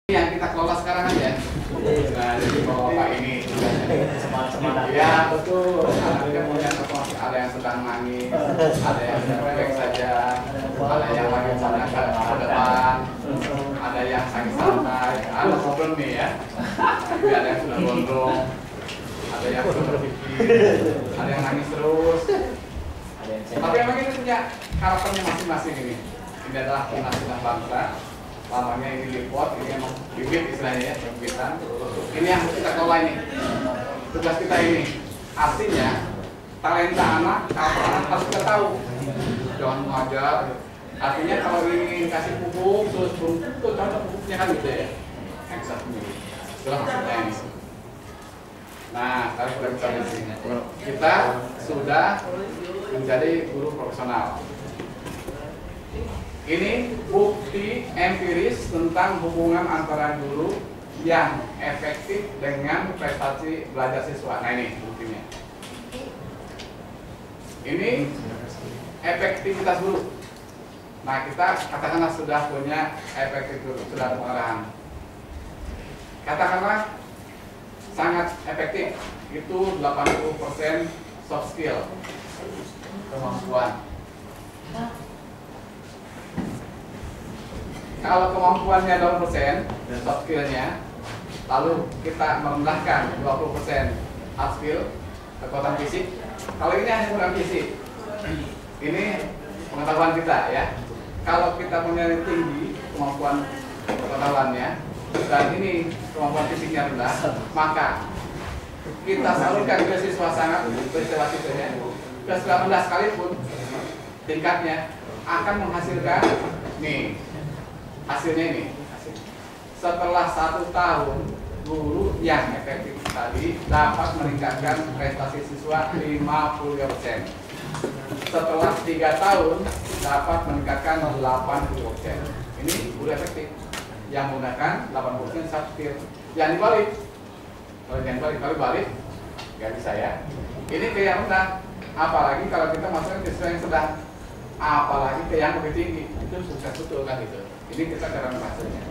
Yang kita kelola sekarang aja. Nah, jadi bapak ini semangat. Ya betul. Anaknya punya kelompok, ada yang sedang nangis, ada yang baik saja, ada yang lagi sana ke depan, ada yang sakit santai, ada problem nih ya. Tapi ada yang sudah gondrong, ada yang sudah berpikir, ada yang nangis terus. Tapi memang ini punya karakternya masing-masing ini. Ini adalah timnas bangsa. Lamanya ini lipot, ini emang bibit istilahnya ya, bibitan. Ini yang kita kelola ini. Tugas kita ini. Artinya, talenta anak, harus kita tahu. Jangan mengajar. Artinya kalau ingin kasih pupuk, terus pupuk, contoh pupuknya kan gitu ya. Eksat sendiri. Itulah maksudnya ini. Nah, sekarang sudah bisa di sini. Kita sudah menjadi guru profesional. Ini bukti empiris tentang hubungan antara guru yang efektif dengan prestasi belajar siswa. Nah ini buktinya. Ini efektivitas guru. Nah kita katakanlah sudah punya efektif guru, sudah ada pengarahan. Katakanlah sangat efektif, itu 80% soft skill, kemampuan. Kalau kemampuannya 20% soft skillnya, lalu kita merendahkan 20% hard skill, kekuatan fisik. Kalau ini hanya kekuatan fisik, ini pengetahuan kita ya. Kalau kita punya tinggi kemampuan pengetahuannya dan ini kemampuan fisiknya rendah, maka kita salurkan ke siswa sangat siswa-siswanya ke sekolah rendah sekalipun tingkatnya akan menghasilkan nih. Hasilnya ini, setelah 1 tahun guru yang efektif tadi dapat meningkatkan prestasi siswa 50%. Setelah 3 tahun dapat meningkatkan 80%. Ini guru efektif yang menggunakan 80% soft skill. Yang dibalik, kalau balik nggak bisa ya. Ini ke yang rendah, apalagi kalau kita masukkan ke siswa yang sedang, apalagi ke yang lebih tinggi, itu sukses betul kan itu. Ini kita cara membahasnya.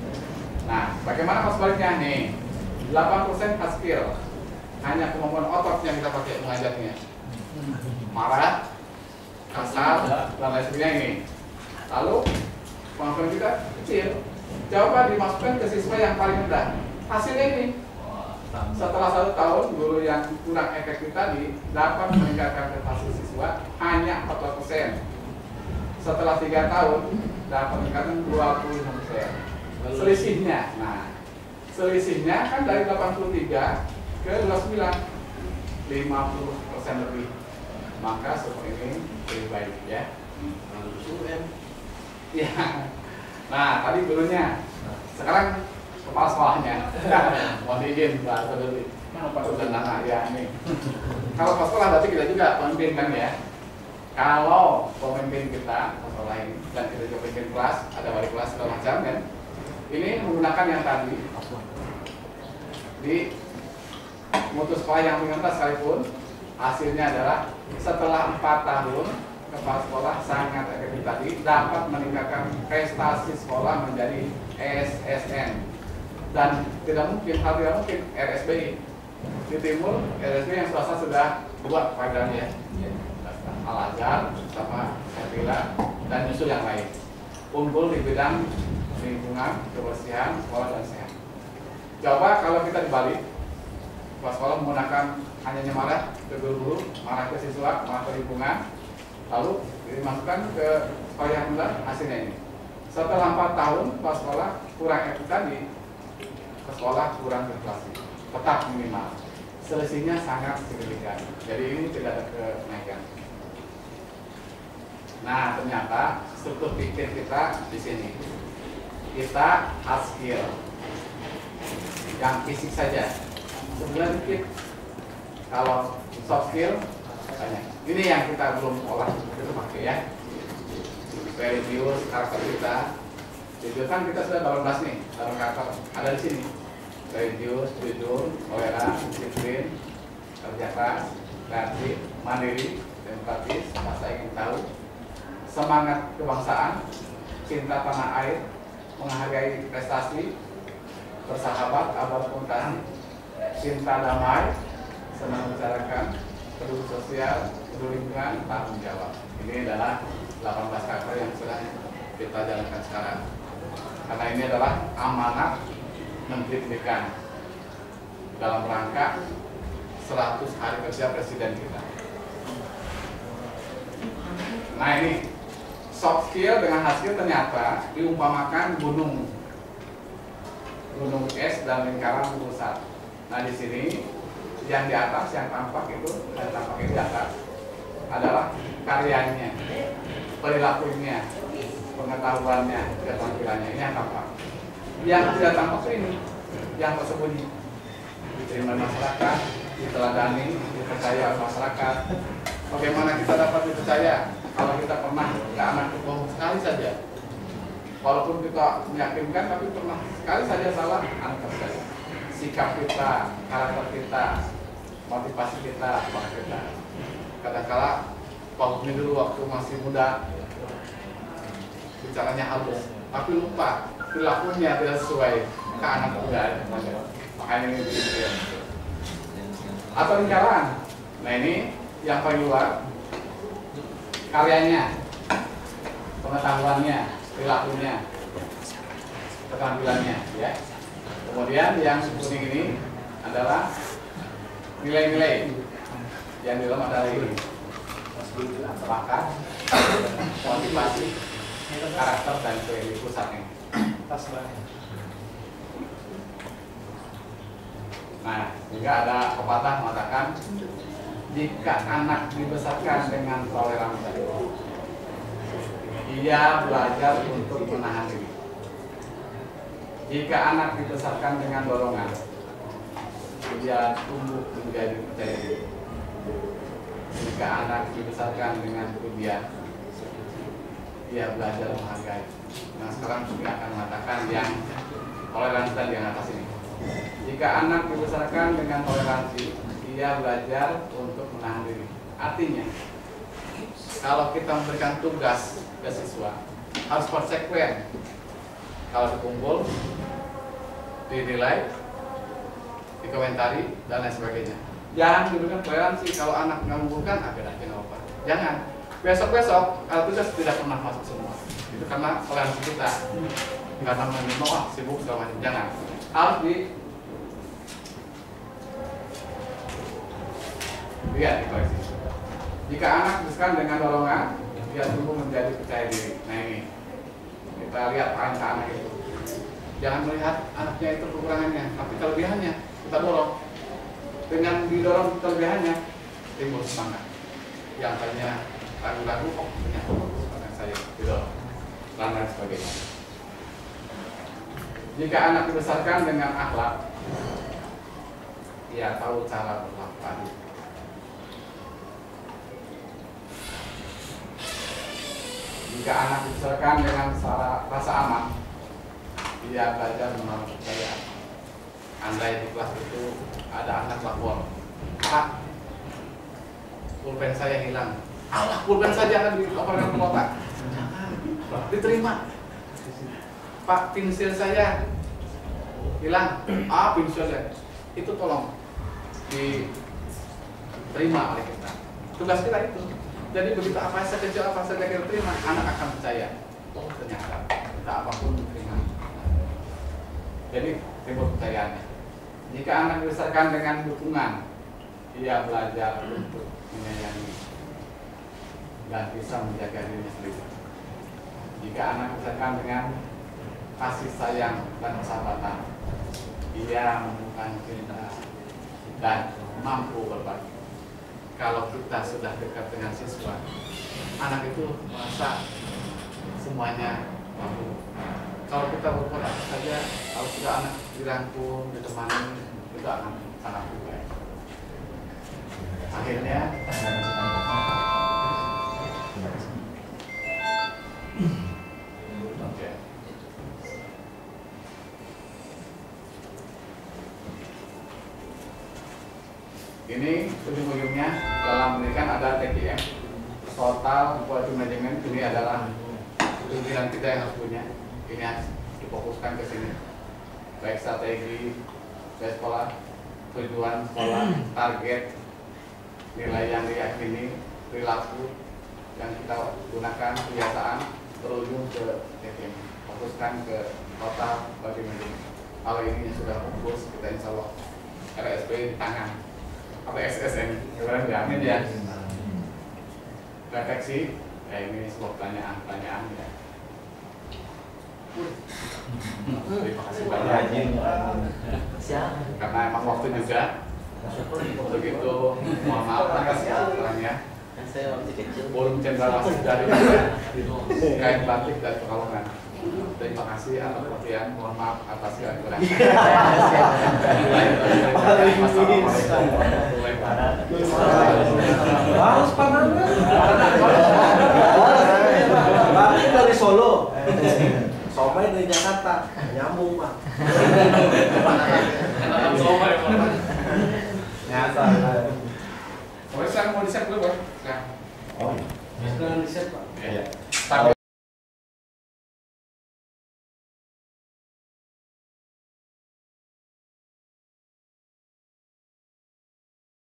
Nah, bagaimana kalau sebaliknya nih? 80% hard skill, hanya kemampuan otot yang kita pakai mengajarnya. Marah, kasar, dan lain sebagainya ini. Lalu kemampuan kita kecil. Coba dimasukkan ke siswa yang paling rendah. Hasilnya ini. Setelah 1 tahun, guru yang kurang efektif tadi dapat meningkatkan prestasi siswa hanya 40%. Setelah 3 tahun dapat meningkatkan 25%. Selisihnya, nah selisihnya kan dari 83 ke 29, 50% lebih. Maka seperti ini lebih baik ya. Ya. Nah tadi gurunya, sekarang kepala sekolahnya. Mohon izin bahasa dulu. Udah nana ya ini. Kalau kepala sekolah berarti kita juga pemimpin kan ya. Kalau pemimpin kita sekolah ini dan kita juga pemimpin kelas, ada wali kelas segala macam kan, ini menggunakan yang tadi di mutu sekolah yang mengentas sekalipun, hasilnya adalah setelah 4 tahun kepala sekolah sangat efektif tadi dapat meningkatkan prestasi sekolah menjadi SSN dan tidak mungkin RSBI di timur. RSBI yang swasta sudah buat programnya. Al-Azhar sama Syafila dan nyusul yang lain, unggul di bidang lingkungan, kebersihan, sekolah dan sehat. Coba kalau kita dibalik, sekolah menggunakan hanya marah ke guru-guru, marah ke siswa, marah ke lingkungan, lalu dimasukkan ke sekolah yang rendah, hasilnya ini. Setelah 4 tahun, sekolah kurang efektif tadi, sekolah kurang berprestasi, tetap minimal. Selisihnya sangat signifikan. Jadi ini tidak ada kenaikan. Nah, ternyata struktur pikir kita di sini. Kita hard skill, yang fisik saja. Sebenarnya dikit. Kalau soft skill banyak. Ini yang kita belum olah, kita pakai ya. Religius, karakter kita. Jujur kan kita sudah 18 nih, dalam karakter. Ada di sini. Religius, jujur, toleran, disiplin, kerja keras, kreatif, mandiri, demokratis, rasa ingin tahu, semangat kebangsaan, cinta tanah air, menghargai prestasi, bersahabat, berkomunikasi, cinta damai, senang membicarakan, peduli sosial, peduli lingkungan, tanggung jawab. Ini adalah 18 karakter yang sudah kita jalankan sekarang. Karena ini adalah amanat Menteri Pendidikan dalam rangka 100 hari kerja Presiden kita. Nah ini soft skill dengan hasil ternyata diumpamakan gunung es dan lingkaran pusat. Nah di sini yang di atas yang tampak itu dan tampaknya di atas adalah karyanya, perilakunya, pengetahuannya, keterampilannya, ini yang tampak. Yang tidak tampak ini yang tersembunyi, diterima masyarakat, diteladani, dipercaya oleh masyarakat. Bagaimana kita dapat dipercaya kalau kita pernah ke anak bohong sekali saja, walaupun kita meyakinkan tapi pernah sekali saja salah, anak percaya. Sikap kita, karakter kita, motivasi kita, bakat kita. Kadang-kala waktu dulu waktu masih muda, bicaranya halus, tapi lupa perilakunya tidak sesuai ke anak muda. Makanya ini ya. Atau lingkaran. Nah ini yang paling luar, karyanya, pengetahuannya, perilakunya, keterampilannya, ya. Kemudian yang kuning ini adalah nilai-nilai yang di dalam adalah ini, bakat, motivasi, karakter dan perilaku pusatnya. Nah, juga ada pepatah mengatakan jika anak dibesarkan dengan toleransi, ia belajar untuk menahan diri. Jika anak dibesarkan dengan dorongan, dia tumbuh menjadi percaya diri. Jika anak dibesarkan dengan kemudian, dia belajar menghargai. Nah sekarang kita akan mengatakan yang toleransi dan yang atas ini. Jika anak dibesarkan dengan toleransi, dia belajar untuk menahan diri. Artinya, kalau kita memberikan tugas ke siswa, harus konsekuen. Kalau dikumpul, dinilai, dikomentari, dan lain sebagainya. Jangan diberikan toleransi. Kalau anak nggak mengumpulkan, agak aja nggak apa. Jangan. Besok-besok, kalau tugas tidak pernah masuk semua. Itu karena toleransi kita. Karena menimau, sibuk segala macam. Jangan. Harus lihat di koleksi. Jika anak dibesarkan dengan dorongan, dia tumbuh menjadi percaya diri. Nah ini, kita lihat angka anak itu. Jangan melihat anaknya itu kekurangannya, tapi kelebihannya kita dorong. Dengan didorong kelebihannya, timbul semangat. Yang tadinya ragu-ragu, oh ternyata semangat saya didorong, dan lain sebagainya. Jika anak dibesarkan dengan akhlak, ia tahu cara berlaku adil. Jika anak dibesarkan dengan rasa aman, dia belajar menaruh percaya. Andai di kelas itu ada anak lapor, Pak, pulpen saya hilang. Allah, pulpen saja akan dilaporkan ke Bapak. Jangan, diterima. Pak, pensil saya hilang. Pensil saya. Itu tolong diterima oleh kita. Tugas kita itu. Jadi begitu apa saja kecil, apa saja kita terima, anak akan percaya. Oh ternyata kita apapun diterima. Jadi timbul kepercayaannya. Jika anak dibesarkan dengan dukungan, ia belajar untuk menyayangi dan bisa menjaga dirinya sendiri. Jika anak dibesarkan dengan kasih sayang dan persahabatan, ia menemukan cinta dan mampu berbagi. Kalau kita sudah dekat dengan siswa, anak itu merasa semuanya mampu. Kalau kita berbuat apa saja, kalau sudah anak dirangkul, ditemani, itu akan sangat baik. Akhirnya, ini ujung-ujungnya dalam pendidikan ada TKM, total quality management. Ini adalah pimpinan kita yang harus punya. Ini harus difokuskan ke sini. baik strategi sekolah, tujuan sekolah, target, nilai yang diyakini, perilaku yang kita gunakan, kebiasaan, berujung ke tim. Fokuskan ke total bagi mending. Kalau ini sudah fokus, kita insya Allah RSP di tangan atau SSN, kemarin diamin ya. Refleksi, ini sebuah pertanyaan ya. Terima kasih banyak. Karena emang waktu juga. Untuk itu, mohon maaf atas kesalahannya. Forum Cendrawasih dari kain batik dan Pekalongan. Terima kasih atas perhatian. Mohon maaf atas segala kekurangan. Wassalamualaikum warahmatullahi wabarakatuh. Harus panasnya. Batik dari Solo. Somai dari Jakarta, nyambung pak.